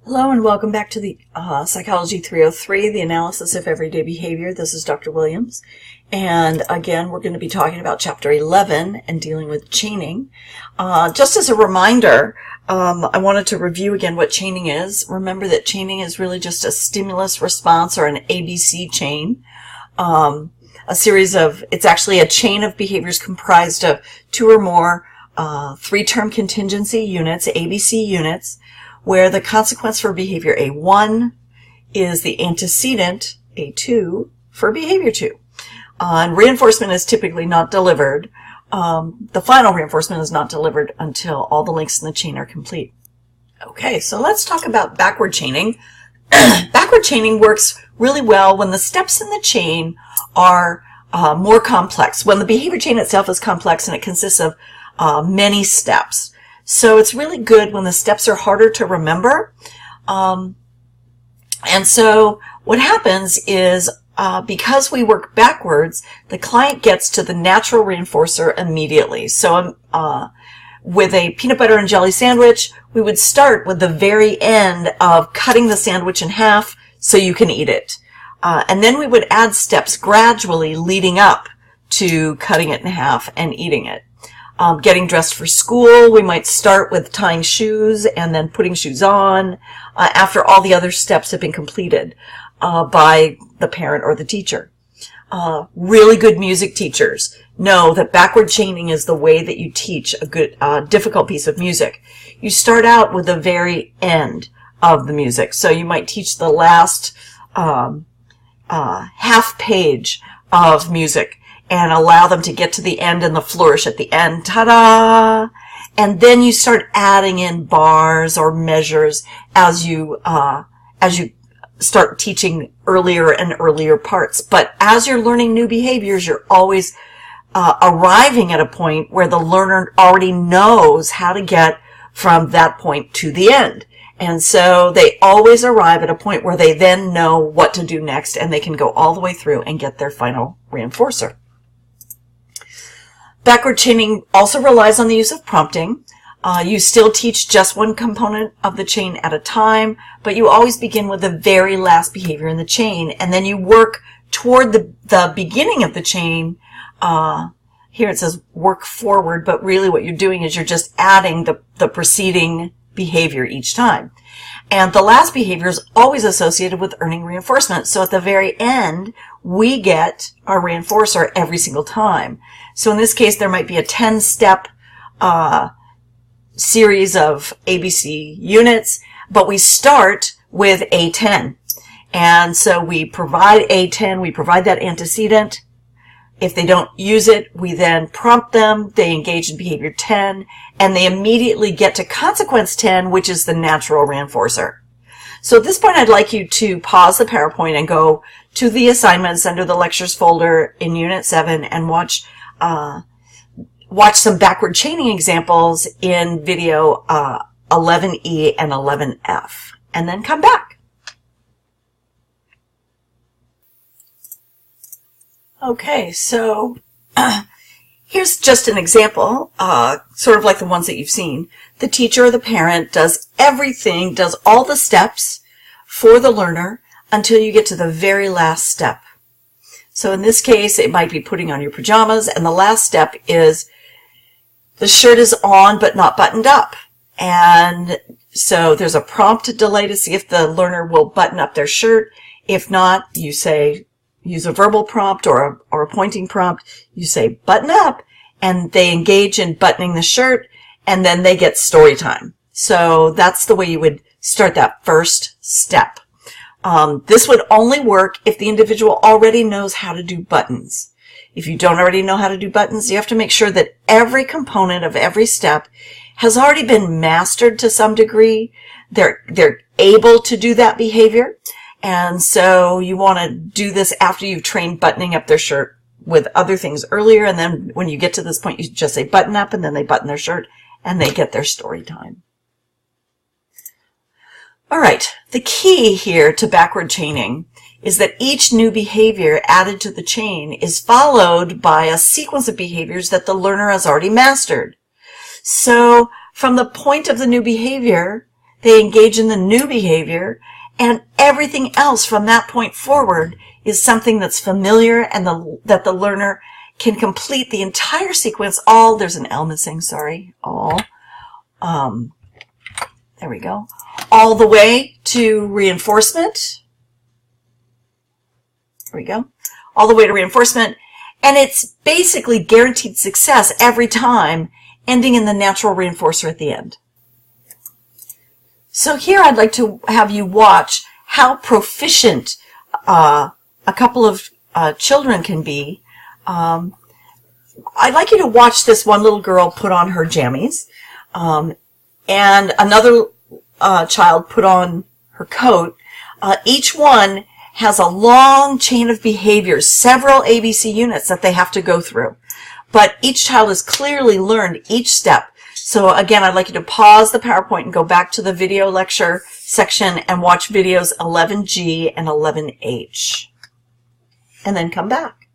Hello and welcome back to the Psychology 303, the analysis of everyday behavior. This is Dr. Williams. And again, we're going to be talking about Chapter 11 and dealing with chaining. Just as a reminder, I wanted to review again what chaining is. Remember that chaining is really just a stimulus response or an ABC chain. It's actually a chain of behaviors comprised of two or more three-term contingency units, ABC units, where the consequence for behavior A1 is the antecedent, A2, for behavior 2. And reinforcement is typically not delivered. The final reinforcement is not delivered until all the links in the chain are complete. Okay, so let's talk about backward chaining. Backward chaining works really well when the steps in the chain are more complex, when the behavior chain itself is complex and it consists of many steps. So it's really good when the steps are harder to remember. And so what happens is because we work backwards, the client gets to the natural reinforcer immediately. So with a peanut butter and jelly sandwich, we would start with the very end of cutting the sandwich in half so you can eat it. And then we would add steps gradually leading up to cutting it in half and eating it. Getting dressed for school, we might start with tying shoes and then putting shoes on after all the other steps have been completed by the parent or the teacher. Really good music teachers know that backward chaining is the way that you teach a good, difficult piece of music. You start out with the very end of the music. So you might teach the last half page of music and allow them to get to the end and the flourish at the end. Ta-da! And then you start adding in bars or measures as you start teaching earlier and earlier parts. But as you're learning new behaviors, you're always arriving at a point where the learner already knows how to get from that point to the end. And so they always arrive at a point where they then know what to do next, and they can go all the way through and get their final reinforcer. Backward chaining also relies on the use of prompting. You still teach just one component of the chain at a time, but you always begin with the very last behavior in the chain, and then you work toward the beginning of the chain. Here it says work forward, but really what you're doing is you're just adding the preceding behavior each time. And the last behavior is always associated with earning reinforcement. So at the very end, we get our reinforcer every single time. So in this case, there might be a 10-step series of ABC units, but we start with A10. And so we provide A10, we provide that antecedent. If they don't use it, we then prompt them, they engage in behavior 10, and they immediately get to consequence 10, which is the natural reinforcer. So at this point, I'd like you to pause the PowerPoint and go to the assignments under the lectures folder in Unit 7 and watch some backward chaining examples in video 11E and 11F, and then come back. Okay, so here's just an example, sort of like the ones that you've seen. The teacher or the parent does everything, does all the steps for the learner until you get to the very last step. So in this case, it might be putting on your pajamas, and the last step is the shirt is on but not buttoned up. And so there's a prompt delay to see if the learner will button up their shirt. If not, you say, use a verbal prompt or a pointing prompt. You say button up, and they engage in buttoning the shirt, and then they get story time. So that's the way you would start that first step. This would only work if the individual already knows how to do buttons. If you don't already know how to do buttons, you have to make sure that every component of every step has already been mastered to some degree. They're able to do that behavior. And so you want to do this after you've trained buttoning up their shirt with other things earlier. And then when you get to this point, you just say button up, and then they button their shirt and they get their story time. All right. The key here to backward chaining is that each new behavior added to the chain is followed by a sequence of behaviors that the learner has already mastered. So from the point of the new behavior, they engage in the new behavior, and everything else from that point forward is something that's familiar and that the learner can complete the entire sequence, there's an L missing, sorry, there we go, all the way to reinforcement. There we go. All the way to reinforcement. And it's basically guaranteed success every time, ending in the natural reinforcer at the end. So here I'd like to have you watch how proficient a couple of children can be. I'd like you to watch this one little girl put on her jammies, and another child put on her coat. Each one has a long chain of behaviors, several ABC units that they have to go through. But each child has clearly learned each step. So again, I'd like you to pause the PowerPoint and go back to the video lecture section and watch videos 11G and 11H. And then come back.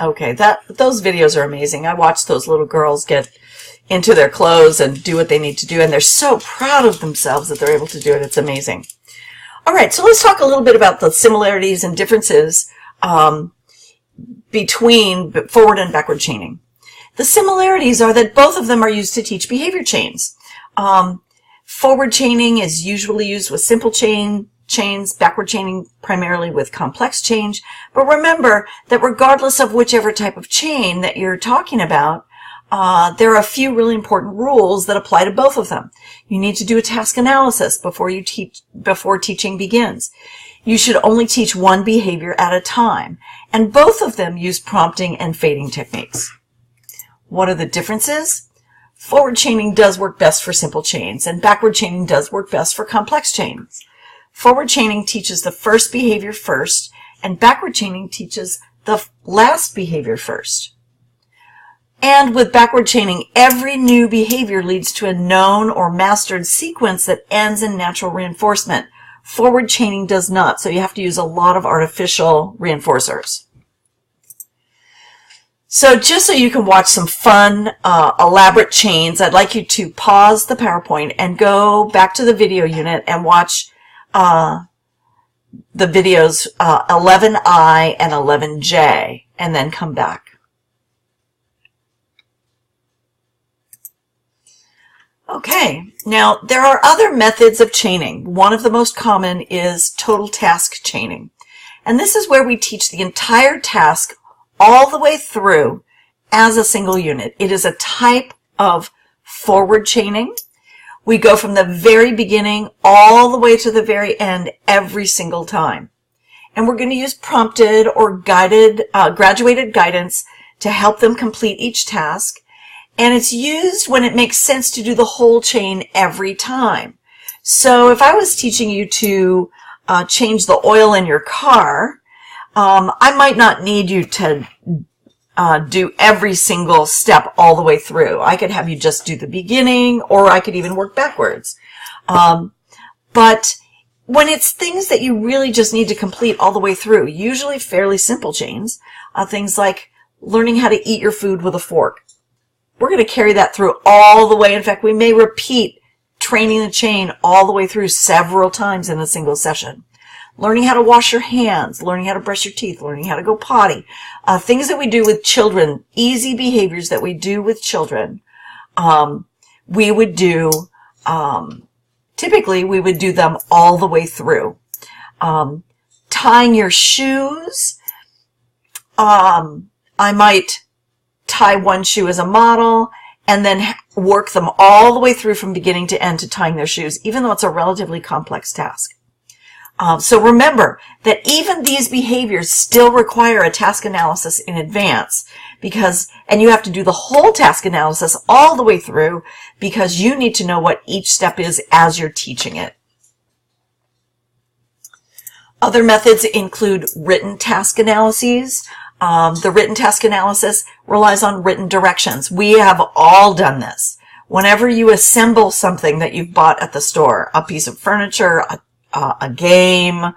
Okay, those videos are amazing. I watched those little girls get into their clothes and do what they need to do, and they're so proud of themselves that they're able to do it. It's amazing. All right, so let's talk a little bit about the similarities and differences between forward and backward chaining. The similarities are that both of them are used to teach behavior chains. Forward chaining is usually used with simple chains, backward chaining primarily with complex change. But remember that regardless of whichever type of chain that you're talking about, there are a few really important rules that apply to both of them. You need to do a task analysis before teaching begins. You should only teach one behavior at a time, and both of them use prompting and fading techniques. What are the differences? Forward chaining does work best for simple chains, and backward chaining does work best for complex chains. Forward chaining teaches the first behavior first, and backward chaining teaches the last behavior first. And with backward chaining, every new behavior leads to a known or mastered sequence that ends in natural reinforcement. Forward chaining does not, so you have to use a lot of artificial reinforcers. So just so you can watch some fun, elaborate chains, I'd like you to pause the PowerPoint and go back to the video unit and watch the videos 11I and 11J, and then come back. Okay, now there are other methods of chaining. One of the most common is total task chaining. And this is where we teach the entire task all the way through as a single unit. It is a type of forward chaining. We go from the very beginning all the way to the very end every single time. And we're going to use prompted or guided, graduated guidance to help them complete each task. And it's used when it makes sense to do the whole chain every time. So if I was teaching you to change the oil in your car, I might not need you to do every single step all the way through. I could have you just do the beginning, or I could even work backwards. But when it's things that you really just need to complete all the way through, usually fairly simple chains, things like learning how to eat your food with a fork. We're going to carry that through all the way. In fact, we may repeat training the chain all the way through several times in a single session. Learning how to wash your hands, learning how to brush your teeth, learning how to go potty. Things that we do with children, easy behaviors that we do with children, we would do, typically we would do them all the way through. Tying your shoes, I might tie one shoe as a model and then work them all the way through from beginning to end to tying their shoes, even though it's a relatively complex task. So remember that even these behaviors still require a task analysis in advance and you have to do the whole task analysis all the way through because you need to know what each step is as you're teaching it. Other methods include written task analyses. The written task analysis relies on written directions. We have all done this. Whenever you assemble something that you've bought at the store, a piece of furniture, a game,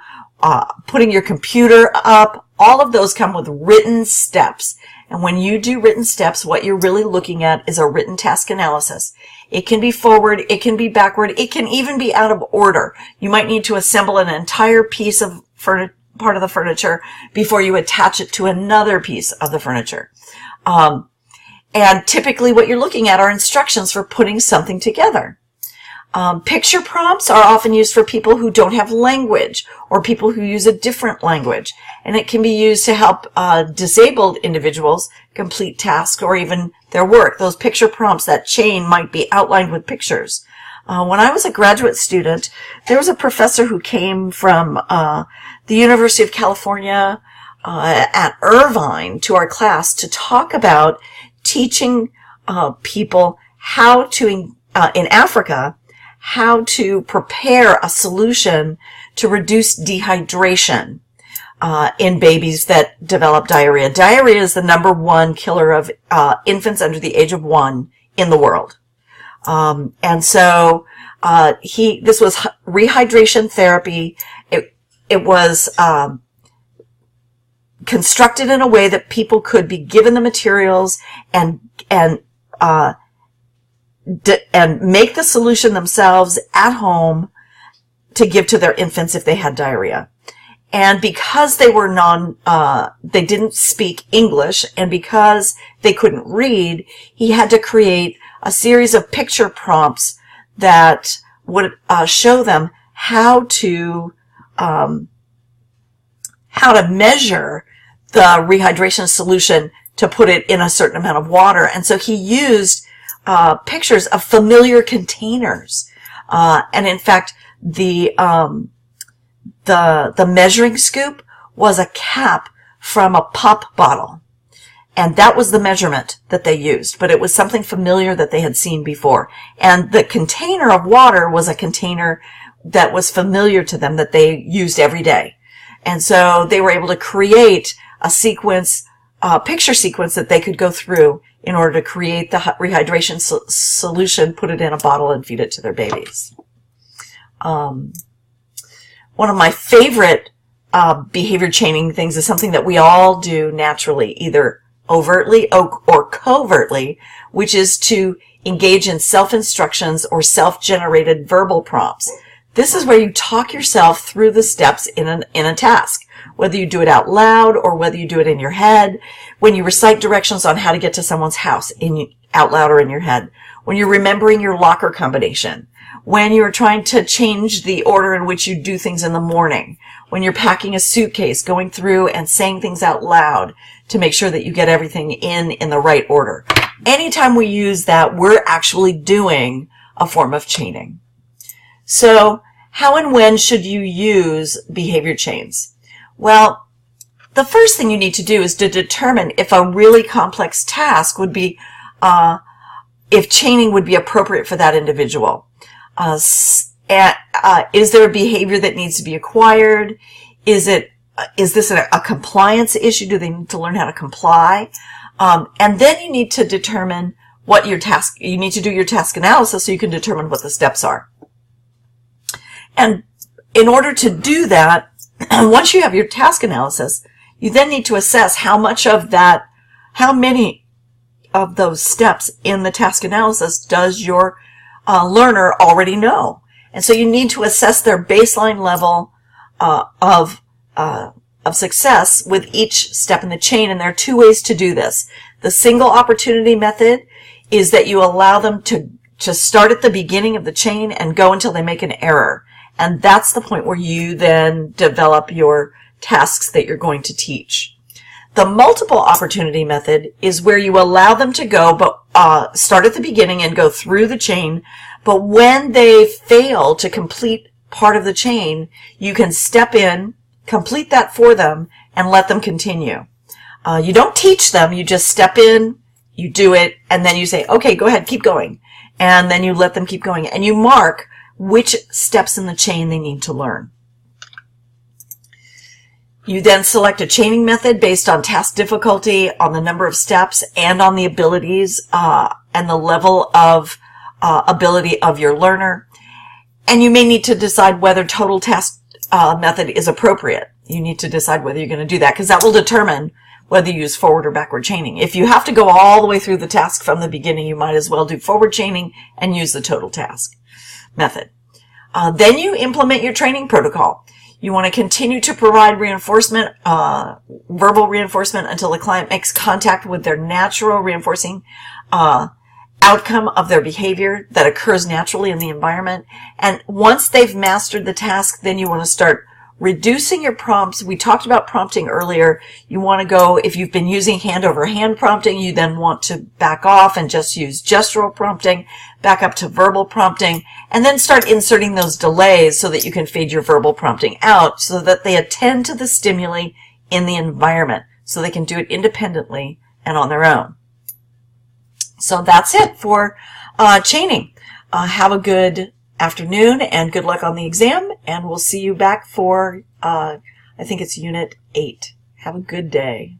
putting your computer up, all of those come with written steps. And when you do written steps, what you're really looking at is a written task analysis. It can be forward, it can be backward, it can even be out of order. You might need to assemble an entire piece of part of the furniture before you attach it to another piece of the furniture. And typically what you're looking at are instructions for putting something together. Picture prompts are often used for people who don't have language or people who use a different language. And it can be used to help disabled individuals complete tasks or even their work. Those picture prompts, that chain might be outlined with pictures. When I was a graduate student, there was a professor who came from the University of California at Irvine to our class to talk about teaching people how to, in Africa, how to prepare a solution to reduce dehydration in babies that develop diarrhea. Diarrhea is the #1 killer of infants under the age of 1 in the world. And so this was rehydration therapy. It was constructed in a way that people could be given the materials and make the solution themselves at home to give to their infants if they had diarrhea. And because they were they didn't speak English, and because they couldn't read, he had to create a series of picture prompts that would show them how to measure the rehydration solution to put it in a certain amount of water. And so he used pictures of familiar containers. And in fact, the measuring scoop was a cap from a pop bottle. And that was the measurement that they used, but it was something familiar that they had seen before. And the container of water was a container that was familiar to them that they used every day. And so they were able to create a sequence, picture sequence that they could go through in order to create the rehydration solution, put it in a bottle, and feed it to their babies. One of my favorite behavior chaining things is something that we all do naturally, either overtly or covertly, which is to engage in self-instructions or self-generated verbal prompts. This is where you talk yourself through the steps in a task, whether you do it out loud or whether you do it in your head. When you recite directions on how to get to someone's house out loud or in your head. When you're remembering your locker combination. When you're trying to change the order in which you do things in the morning. When you're packing a suitcase, going through and saying things out loud to make sure that you get everything in the right order. Anytime we use that, we're actually doing a form of chaining. So, how and when should you use behavior chains? Well, the first thing you need to do is to determine if a really complex task would be, if chaining would be appropriate for that individual. Is there a behavior that needs to be acquired? Is this a compliance issue? Do they need to learn how to comply? And then you need to determine what you need to do your task analysis so you can determine what the steps are. And in order to do that, once you have your task analysis, you then need to assess how many of those steps in the task analysis does your learner already know. And so you need to assess their baseline level of success with each step in the chain. And there are two ways to do this. The single opportunity method is that you allow them to start at the beginning of the chain and go until they make an error. And that's the point where you then develop your tasks that you're going to teach. The multiple opportunity method is where you allow them to go, but start at the beginning and go through the chain. But when they fail to complete part of the chain, you can step in, complete that for them, and let them continue. You don't teach them, you just step in, you do it, and then you say, okay, go ahead, keep going. And then you let them keep going. And you mark which steps in the chain they need to learn. You then select a chaining method based on task difficulty, on the number of steps, and on the abilities and the level of ability of your learner. And you may need to decide whether total task method is appropriate. You need to decide whether you're going to do that, because that will determine whether you use forward or backward chaining. If you have to go all the way through the task from the beginning, you might as well do forward chaining and use the total task method. Then you implement your training protocol. You want to continue to provide reinforcement, verbal reinforcement, until the client makes contact with their natural reinforcing outcome of their behavior that occurs naturally in the environment. And once they've mastered the task, then you want to start reducing your prompts. We talked about prompting earlier. You want to go, if you've been using hand over hand prompting, you then want to back off and just use gestural prompting, back up to verbal prompting, and then start inserting those delays so that you can fade your verbal prompting out so that they attend to the stimuli in the environment so they can do it independently and on their own. So that's it for chaining. Have a good afternoon and good luck on the exam, and we'll see you back for, I think it's Unit 8. Have a good day.